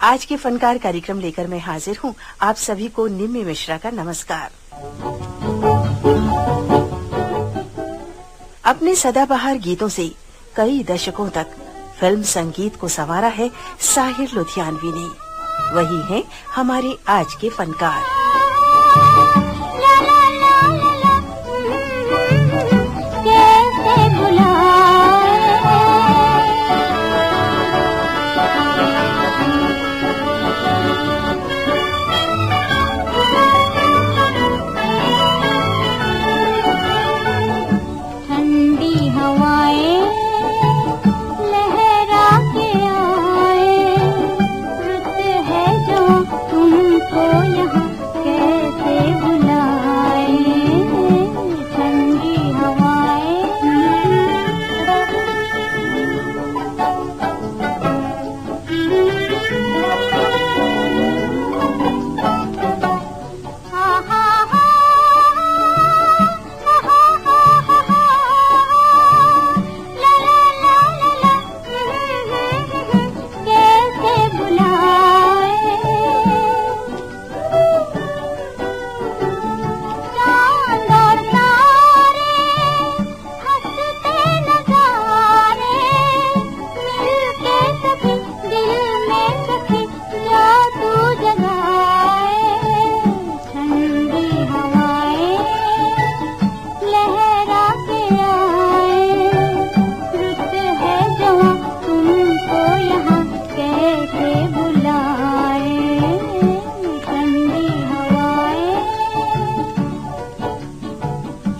आज के फनकार कार्यक्रम लेकर मैं हाजिर हूँ। आप सभी को निम्मी मिश्रा का नमस्कार। अपने सदाबहार गीतों से कई दशकों तक फिल्म संगीत को संवारा है साहिर लुधियानवी ने। वही है हमारे आज के फनकार।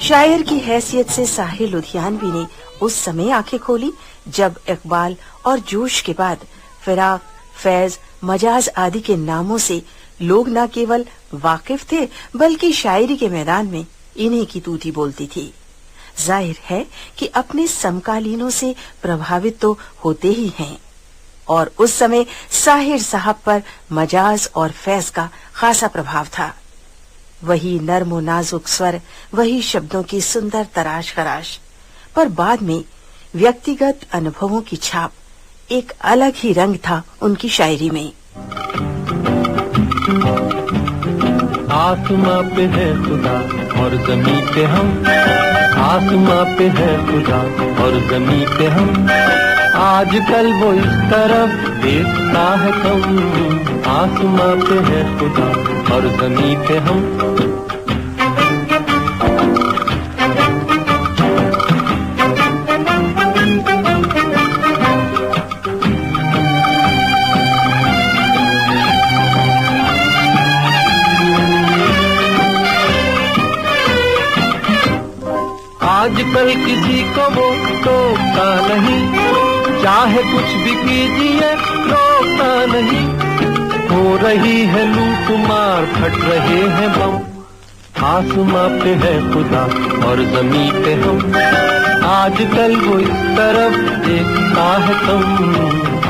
शायर की हैसियत से साहिर लुधियानवी ने उस समय आंखें खोली जब इकबाल और जोश के बाद फिराक, फैज, मजाज आदि के नामों से लोग न केवल वाकिफ थे बल्कि शायरी के मैदान में इन्हीं की तूती बोलती थी। जाहिर है कि अपने समकालीनों से प्रभावित तो होते ही हैं और उस समय साहिर साहब पर मजाज और फैज का खासा प्रभाव था। वही नर्म और नाजुक स्वर, वही शब्दों की सुंदर तराश खराश, पर बाद में व्यक्तिगत अनुभवों की छाप, एक अलग ही रंग था उनकी शायरी में। आसमां पे है खुदा और ज़मीं पे हम, आसमां पे है खुदा और ज़मीं पे हम, आजकल वो इस तरफ देखता है कम, आसमां पे है खुदा और ज़मीं पे हम। आजकल किसी को वो टोकता नहीं, चाहे कुछ भी कीजिए रोकता नहीं, हो रही है लूट मार, फट रहे हैं बम, आसमां पे है खुदा और ज़मीं पे हम, आजकल वो इस तरफ देखता है कम,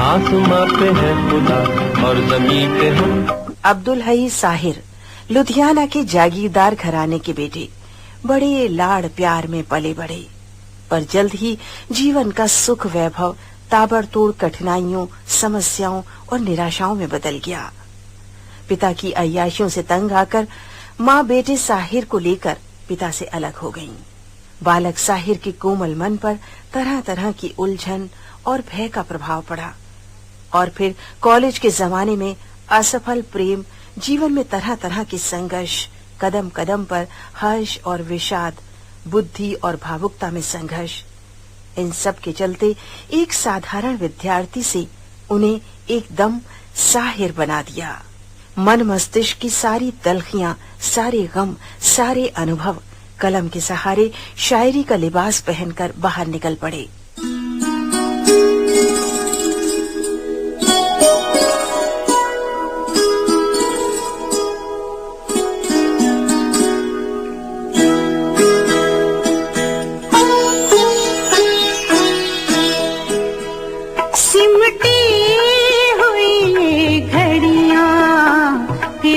आसमां पे है खुदा और ज़मीं पे हम। अब्दुल हई साहिर लुधियाना के जागीरदार घराने के बेटे, बड़े लाड़ प्यार में पले बड़े, पर जल्द ही जीवन का सुख वैभव ताबड़तोड़ कठिनाइयों, समस्याओं और निराशाओं में बदल गया। पिता की अय्याशियों से तंग आकर माँ बेटे साहिर को लेकर पिता से अलग हो गईं। बालक साहिर के कोमल मन पर तरह तरह की उलझन और भय का प्रभाव पड़ा और फिर कॉलेज के जमाने में असफल प्रेम, जीवन में तरह तरह के संघर्ष, कदम कदम पर हर्ष और विषाद, बुद्धि और भावुकता में संघर्ष, इन सब के चलते एक साधारण विद्यार्थी से उन्हें एकदम साहिर बना दिया। मन मस्तिष्क की सारी तलखियां, सारे गम, सारे अनुभव कलम के सहारे शायरी का लिबास पहनकर बाहर निकल पड़े।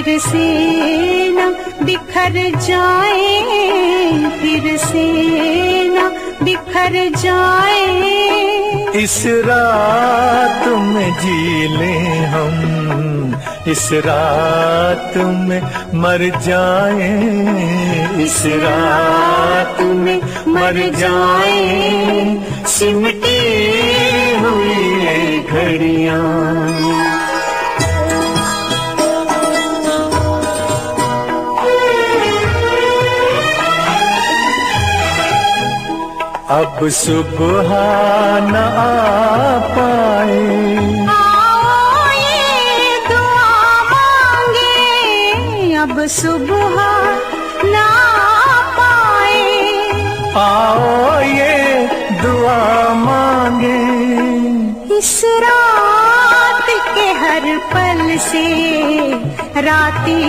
फिर से न बिखर जाए, फिर से न बिखर जाए, इस रात में जी लें हम, इस रात में मर जाएं, इस रात में मर जाएं, सिमटी हुई घड़ियां। अब सुबह न आ पाए, आओ ये दुआ मांगे, अब सुबह ना पाए। आओ ये दुआ मांगे, इस रात के हर पल से रातें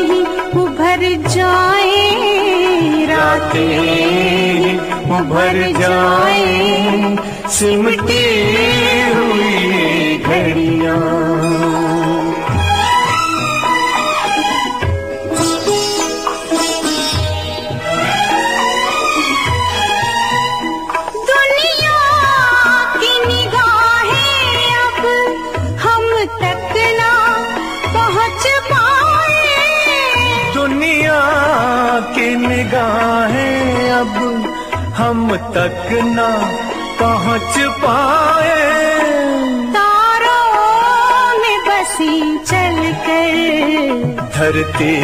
ही उभर जाए, रातें उभर जाए, सिमटी हुई घड़ियां। दुनिया की निगाहें अब हम तक ना पहुंच पाए, दुनिया की निगाहें अब हम तक ना पहुंच पाए। तारों में बसी चलकर धरती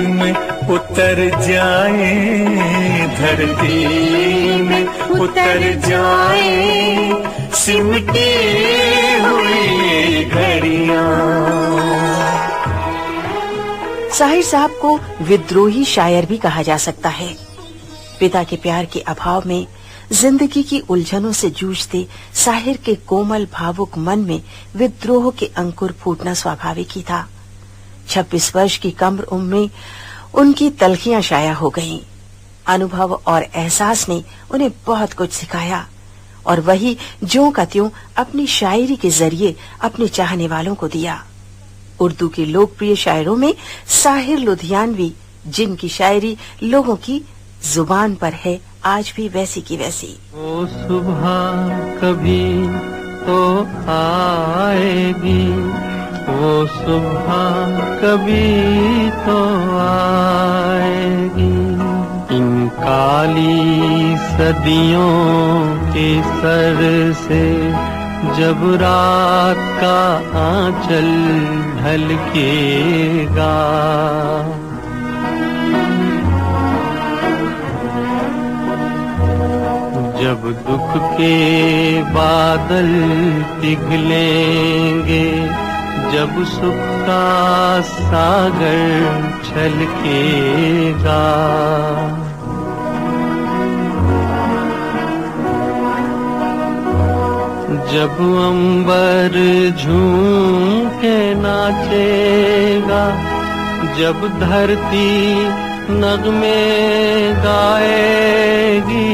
में उतर जाए, धरती में उतर जाए, सिमटी हुई घड़ियां। साहिर साहब को विद्रोही शायर भी कहा जा सकता है। पिता के प्यार के अभाव में जिंदगी की उलझनों से जूझते साहिर के कोमल भावुक मन में विद्रोह के अंकुर फूटना स्वाभाविक ही था। 26 वर्ष की कम उम्र में उनकी तलखियां शाया हो गईं। अनुभव और एहसास ने उन्हें बहुत कुछ सिखाया और वही ज्यों का त्यों अपनी शायरी के जरिए अपने चाहने वालों को दिया। उर्दू के लोकप्रिय शायरों में साहिर लुधियानवी, जिनकी शायरी लोगों की जुबान पर है आज भी वैसी की वैसी। वो सुबह कभी तो आएगी, वो सुबह कभी तो आएगी, इन काली सदियों के सर से जब रात का आंचल ढलकेगा। जब दुख के बादल पिघलेंगे, जब सुख का सागर छलकेगा। जब अंबर झूम के नाचेगा, जब धरती नगमे गाएगी,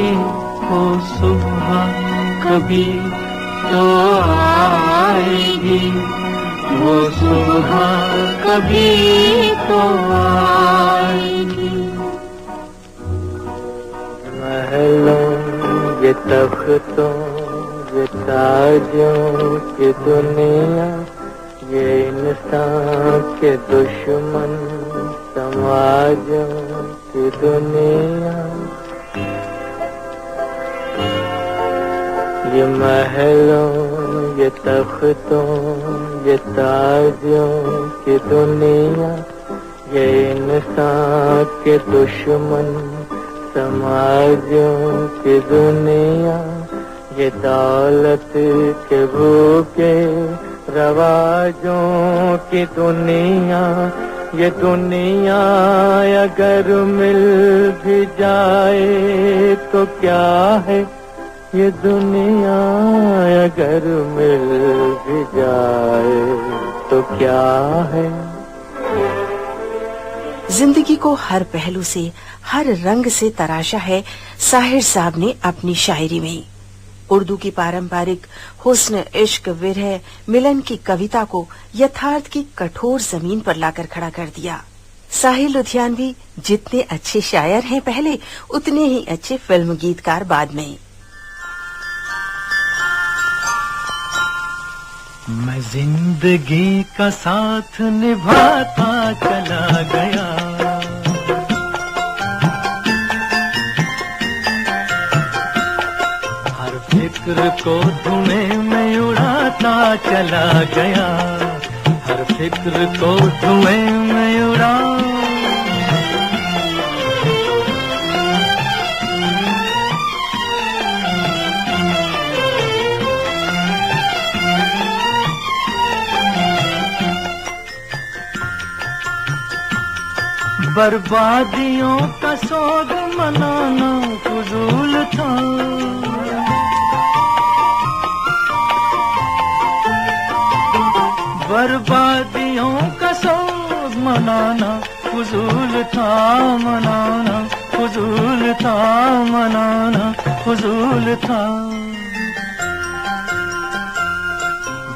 वो सुबह कभी तो आएगी, वो सुबह कभी तो आएगी। महलों ये तख्तों ये ताजों की दुनिया, ये इंसान के दुश्मन समाजों की दुनिया। ये महलों ये तख्तों ये ताजों की दुनिया, ये इंसान के दुश्मन समाजों की दुनिया। ये दौलत के भूखे रवाजों की दुनिया, ये दुनिया अगर मिल भी जाए तो क्या है, ये दुनिया अगर मिल भी जाए तो क्या है। जिंदगी को हर पहलू से, हर रंग से तराशा है साहिर साहब ने अपनी शायरी में। उर्दू की पारंपरिक हुस्न, इश्क, विरह, मिलन की कविता को यथार्थ की कठोर जमीन पर लाकर खड़ा कर दिया। साहिर लुधियानवी जितने अच्छे शायर हैं पहले, उतने ही अच्छे फिल्म गीतकार बाद में। मैं जिंदगी का साथ निभाता चला गया, हर फिक्र को धुएं में उड़ाता चला गया, हर फिक्र को धुएं में उड़ा। बर्बादियों का सोग मनाना फजूल था, बर्बादियों का सोग मनाना फजूल था, मनाना फजूल था, मनाना फजूल था।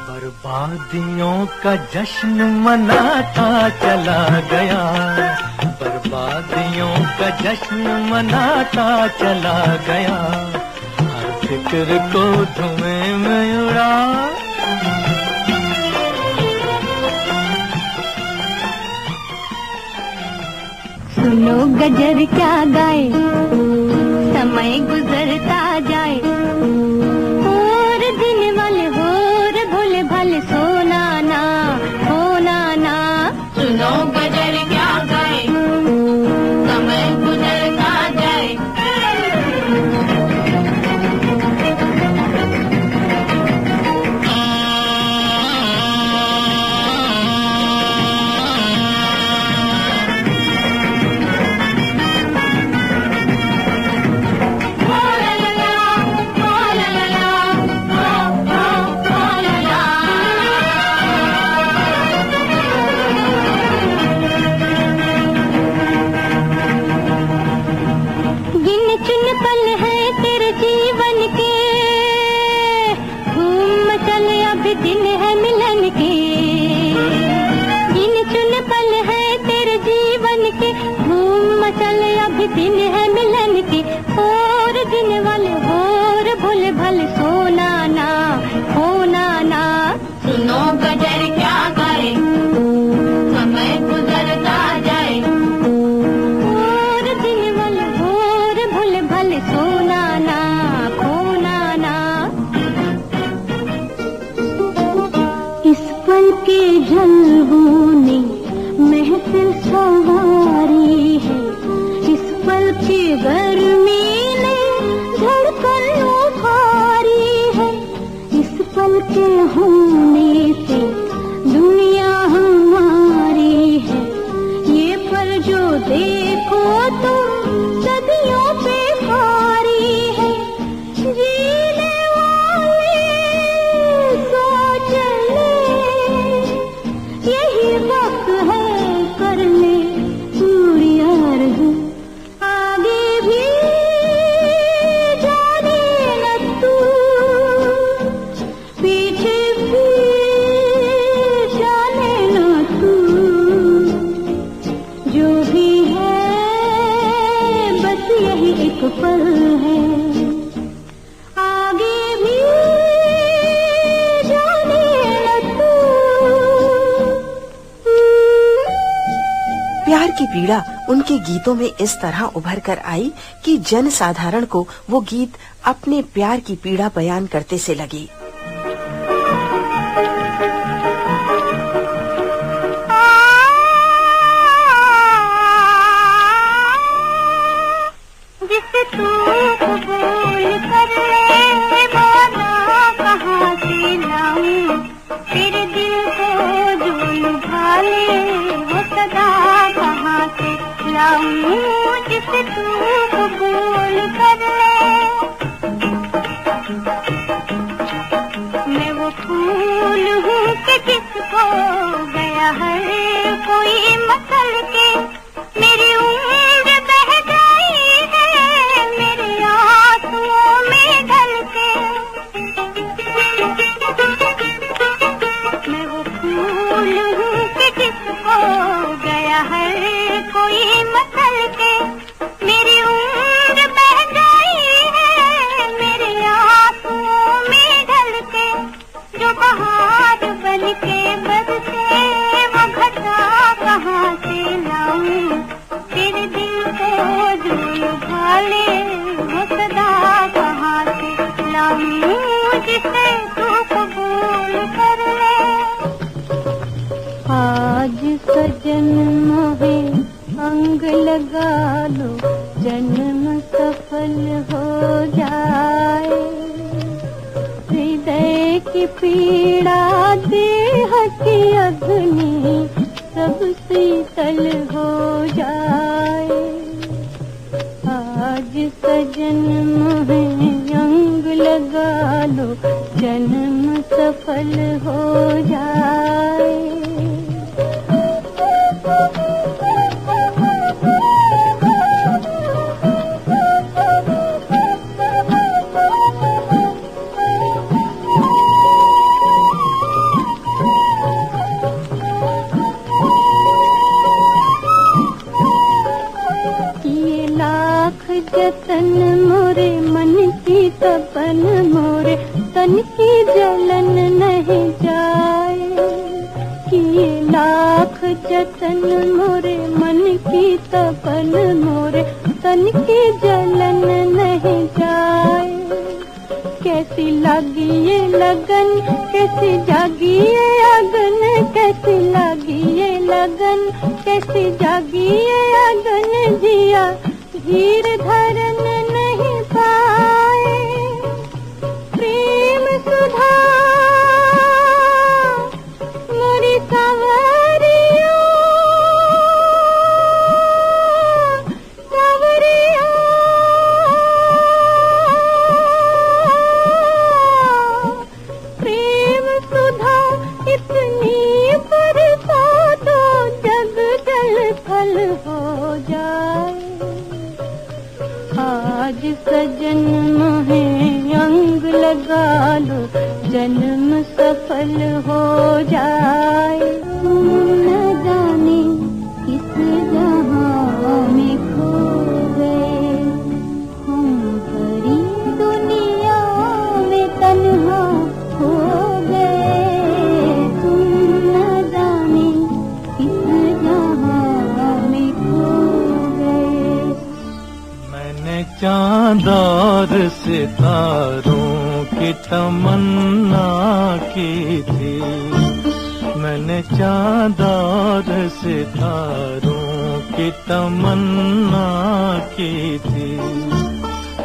बर्बादियों का जश्न मनाता चला गया, बर्बादियों का जश्न मनाता चला गया, हर फिक्र को धुएं में उड़ा। सुनो गजर क्या गाए, समय गुजरता जाए, और दिन वाले होर भोले भाले सोना ना होना ना। सुनो गजर क्या गाए, समय गुजरता जाए, दिन है मिलन के, गिन चुन पल है तेरे जीवन के, धूम मचल अब दिन है मिलन के, और दिन वाले और भूल भल सोना ना होना ना। सुनो गजर क्या गाए, समय गुजरता जाए, और दिन वाले और भूल भल सोना ना खोना ना। पल के जलवों ने महफिल सवारी है, इस पल की गर्मी ने धड़कन उभारी है, इस पल के होने से दुनिया हमारी है, ये पल जो देखो तुम सदियों पे भारी है। जीने वाले सोच यही वक्त है करने पूरी आरज़ू, आगे भी जाने न तू, पीछे भी जाने न तू, जो भी है बस यही एक पल है, आगे भी जाने न तू। प्यार की पीड़ा उनके गीतों में इस तरह उभर कर आई कि जन साधारण को वो गीत अपने प्यार की पीड़ा बयान करते से लगे। जिसे तू कबूल कर ले वादा कहाँ से लाऊं, तेरे दिल को जो लुभा ले वो सदा कहाँ से लाऊं। जिसे तू कबूल कर ले, मैं वो फूल हूँ कि जिसको गया हर कोई मसल के, मेरी उम्र बह गई है मेरे आंसुओं में ढल के। मैं वो फूल हूँ कि जिसको गया हर कोई मसल के, मेरी उम्र बह गई है मेरे आंसुओं में ढल के। जो बहार के बरसे वो घटा कहाँ से लाऊं, तेरे दिल को जो लुभाले वो सदा कहाँ से लाऊं, जिसे तू कबूल कर ले। आज सजन मोहे अंग लगा लो, जन्म सफल हो जाए। हृदय की पीड़ा देह की अग्नि सब शीतल हो जाए। आज सजन मोहे अंग लगा लो, जन्म सफल हो जाए। जतन मोरे मन की तपन मोरे तन की जलन नहीं जाए। किए लाख जतन मोरे मन की तपन मोरे तन की जलन नहीं जाए। कैसी लगी ये लगन, कैसी जागी ये अगन, कैसी लगी ये लगन, कैसी जागी ये अगन। जिया धीर धरन नहीं पाए, प्रेम सुधा मोरी सवरियों, सवरियों। प्रेम सुधा इतनी बरसा दो, जग जल थल हो जाए। आज सजन मोहे अंग लगा लो, जन्म सफल हो जाए। न जाने किस जहां में खो गए, हम भरी दुनिया में तन्हा हो गए। तुम न जाने किस जहां में खो गए। मैंने चांद और सितारों की तमन्ना की थी, मैंने चांद और सितारों की तमन्ना की थी।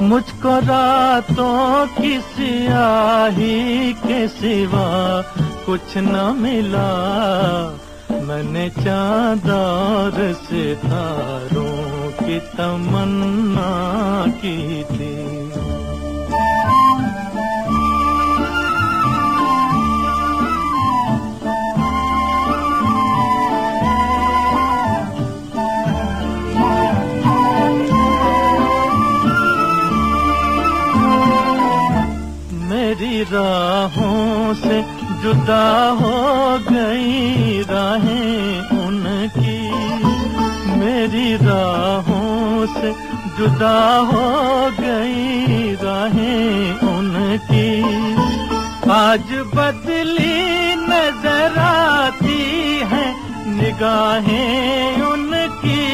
मुझको रातों की स्याही के सिवा कुछ न मिला, मैंने चांद और सितारों की तमन्ना की थी। मेरी राहों से जुदा हो गई राहें उनकी, मेरी राहों से जुदा हो गई राहें उनकी। आज बदली नजर आती है निगाहें उनकी,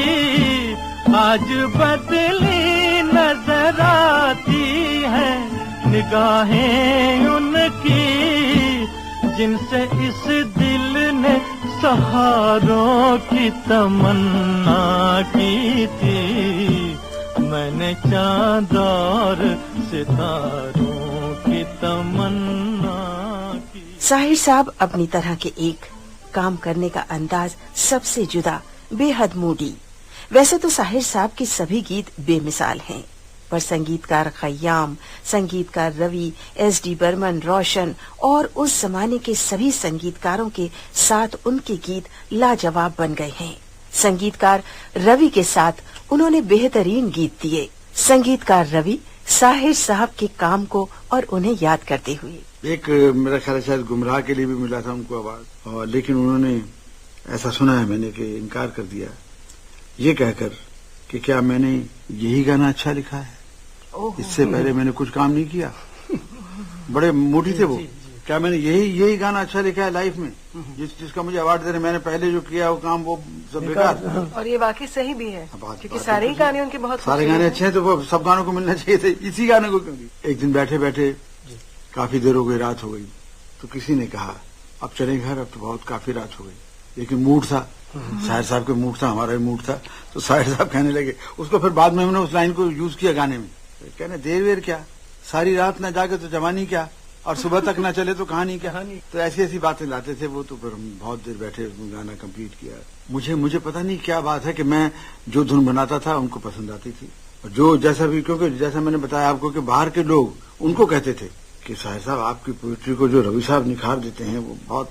आज बदली नजर आती है निगाहें उनकी। जिनसे इस दिल ने सहारों की तमन्ना की थी, मैंने चांद और सितारों की तमन्ना की। साहिर साहब अपनी तरह के एक काम करने का अंदाज सबसे जुदा, बेहद मूडी। वैसे तो साहिर साहब के सभी गीत बेमिसाल हैं, पर संगीतकार खय्याम, संगीतकार रवि, एस.डी. बर्मन, रोशन और उस जमाने के सभी संगीतकारों के साथ उनके गीत लाजवाब बन गए हैं। संगीतकार रवि के साथ उन्होंने बेहतरीन गीत दिए। संगीतकार रवि साहिर साहब के काम को और उन्हें याद करते हुए, एक मेरा ख्याल शायद गुमराह के लिए भी मिला था उनको आवाज, और लेकिन उन्होंने ऐसा सुना है मैंने कि इनकार कर दिया, ये कहकर कि क्या मैंने यही गाना अच्छा लिखा है, इससे पहले मैंने कुछ काम नहीं किया। बड़े मोटी थे वो, क्या मैंने यही गाना अच्छा लिखा है लाइफ में, जिसका मुझे अवार्ड दे रहे? मैंने पहले जो किया वो काम वो सब बेकार। और ये वाकई सही भी है, क्योंकि सारे ही गाने उनके बहुत सारे गाने अच्छे हैं, तो वो सब गानों को मिलना चाहिए थे, इसी गाने को क्यों नहीं? एक दिन बैठे बैठे काफी देर हो गई, रात हो गई, तो किसी ने कहा अब चले घर, अब तो बहुत काफी रात हो गई। लेकिन मूड था, शायर साहब के मूड था, हमारा भी मूड था, तो शायर साहब कहने लगे, उसको फिर बाद में हमने उस लाइन को यूज किया गाने में, कहने देर वेर क्या, सारी रात न जागे तो जवानी क्या, और सुबह तक ना चले तो कहानी क्या। तो ऐसी ऐसी बातें लाते थे वो, तो फिर हम बहुत देर बैठे गाना कंप्लीट किया। मुझे पता नहीं क्या बात है कि मैं जो धुन बनाता था उनको पसंद आती थी, और जो जैसा भी, क्योंकि जैसा मैंने बताया आपको कि बाहर के लोग उनको कहते थे कि शायर साहब आपकी पोइट्री को जो रवि साहब निखार देते हैं वो बहुत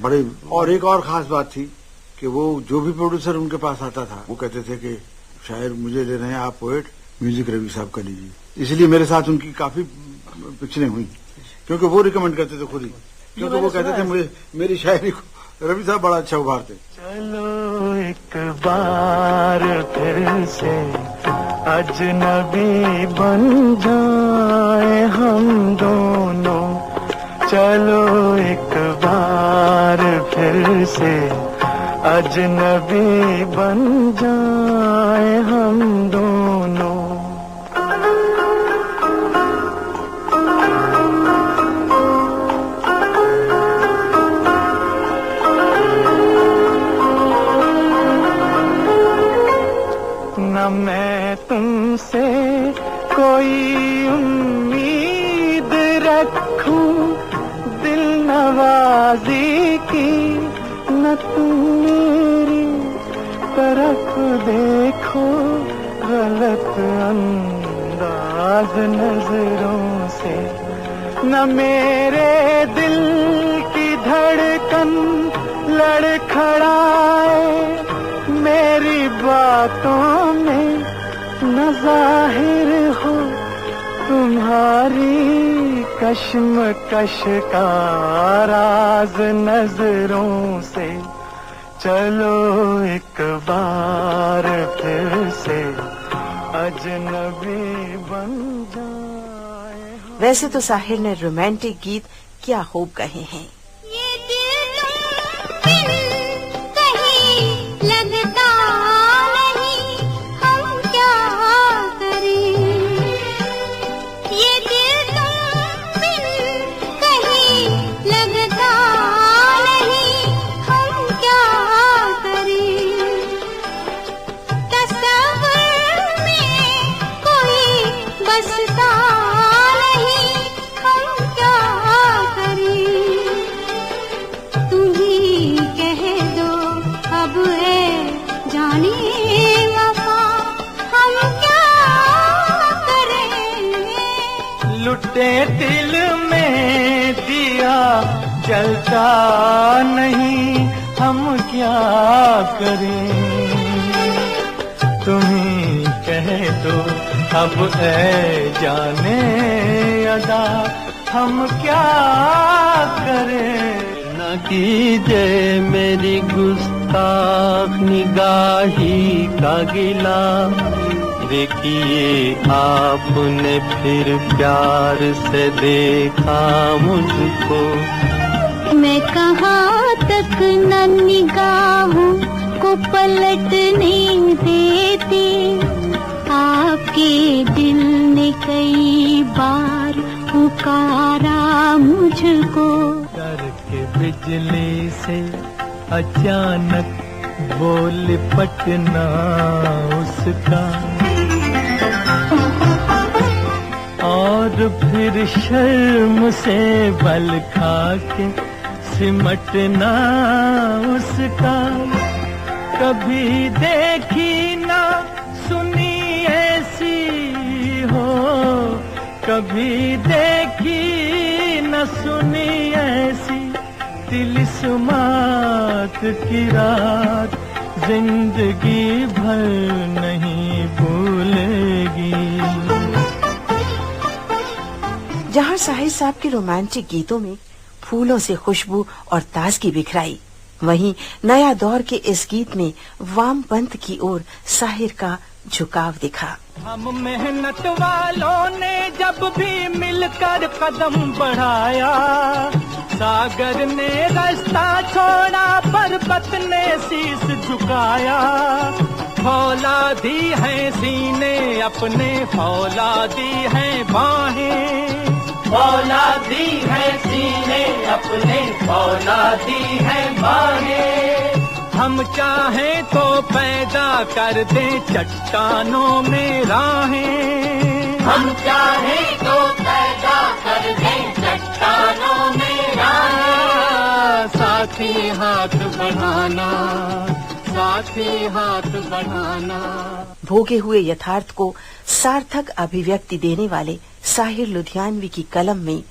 बड़े। और एक और खास बात थी कि वो जो भी प्रोड्यूसर उनके पास आता था वो कहते थे कि शायर मुझे दे रहे हैं आप पोएट, म्यूजिक रवि साहब का लीजिए। इसलिए मेरे साथ उनकी काफी पिक्चरें हुई, क्योंकि वो रिकमेंड करते थे खुद ही, क्योंकि वो कहते थे मुझे मेरी शायरी को रवि साहब बड़ा अच्छा उभारते। चलो एक बार फिर से अजनबी बन जाए हम दोनों, चलो एक बार फिर से अजनबी बन जाए हम दोनों। न मैं तुमसे कोई उम्मीद रखूं दिल नवाजी की, न तुम मेरी तरफ देखो गलत अंदाज नजरों से, न मेरे दिल की धड़कन लड़खड़ाए मेरी बातों में, न जाहिर हो तुम्हारी कश्मकश का राज नजरों से, चलो एक बार फिर से अजनबी बन जाए। वैसे तो साहिर ने रोमांटिक गीत क्या खूब कहे हैं। ये दिल तुम कहीं लगता नहीं, हम क्या करें। ये दिल तुम कहीं लगता नहीं, हम क्या करें। तस्वीर में कोई बसता नहीं, हम क्या करें। तुम ही कह दो अब है जाने वफा, हम क्या करें। लुटे दिल में दिया जलता नहीं, हम क्या करें। तुम्ही कह दो अब है जाने अदा, हम क्या करें। न कीजिए मेरी गुस्ताख निगाही का गिला, देखिए आपने फिर प्यार से देखा मुझको। मैं कहाँ तक न निगाहों को पलटने देती, आपके दिल ने कई बार पुकारा मुझको। डर के बिजली से अचानक बोल पटना उसका, और फिर शर्म से बल खा के सिमटना उसका। कभी देखी ना सुनी ऐसी हो, कभी देखी न सुनी ऐसी तिलिस्मात की रात, जिंदगी भर नहीं भूलेगी। जहाँ साहिर साहब के रोमांटिक गीतों में फूलों से खुशबू और ताजगी बिखराई, वहीं नया दौर के इस गीत में वामपंथ की ओर साहिर का झुकाव दिखा। हम मेहनत वालों ने जब भी मिलकर कदम बढ़ाया, सागर ने रास्ता छोड़ा, पर्वत ने शीश झुकाया। फौलादी है सीने अपने, फौलादी है बाहें, फौलादी है सीने अपने, फौलादी है बाहें। हम चाहें तो पैदा कर दें चट्टानों में राहें, हम चाहें तो पैदा कर दें चट्टानों में राहें। साथी हाथ बढ़ाना, साथी हाथ बढ़ाना। भोगे हुए यथार्थ को सार्थक अभिव्यक्ति देने वाले साहिर लुधियानवी की कलम में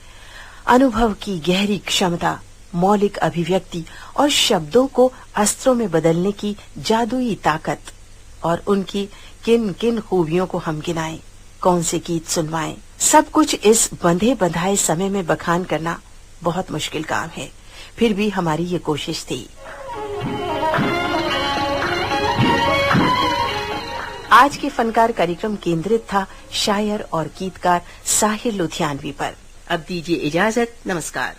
अनुभव की गहरी क्षमता, मौलिक अभिव्यक्ति और शब्दों को अस्त्रों में बदलने की जादुई ताकत, और उनकी किन किन खूबियों को हम गिनाएं, कौन से गीत सुनवाएं, सब कुछ इस बंधे बंधाए समय में बखान करना बहुत मुश्किल काम है। फिर भी हमारी ये कोशिश थी। आज के फनकार कार्यक्रम केंद्रित था शायर और गीतकार साहिर लुधियानवी पर। अब दीजिए इजाजत, नमस्कार।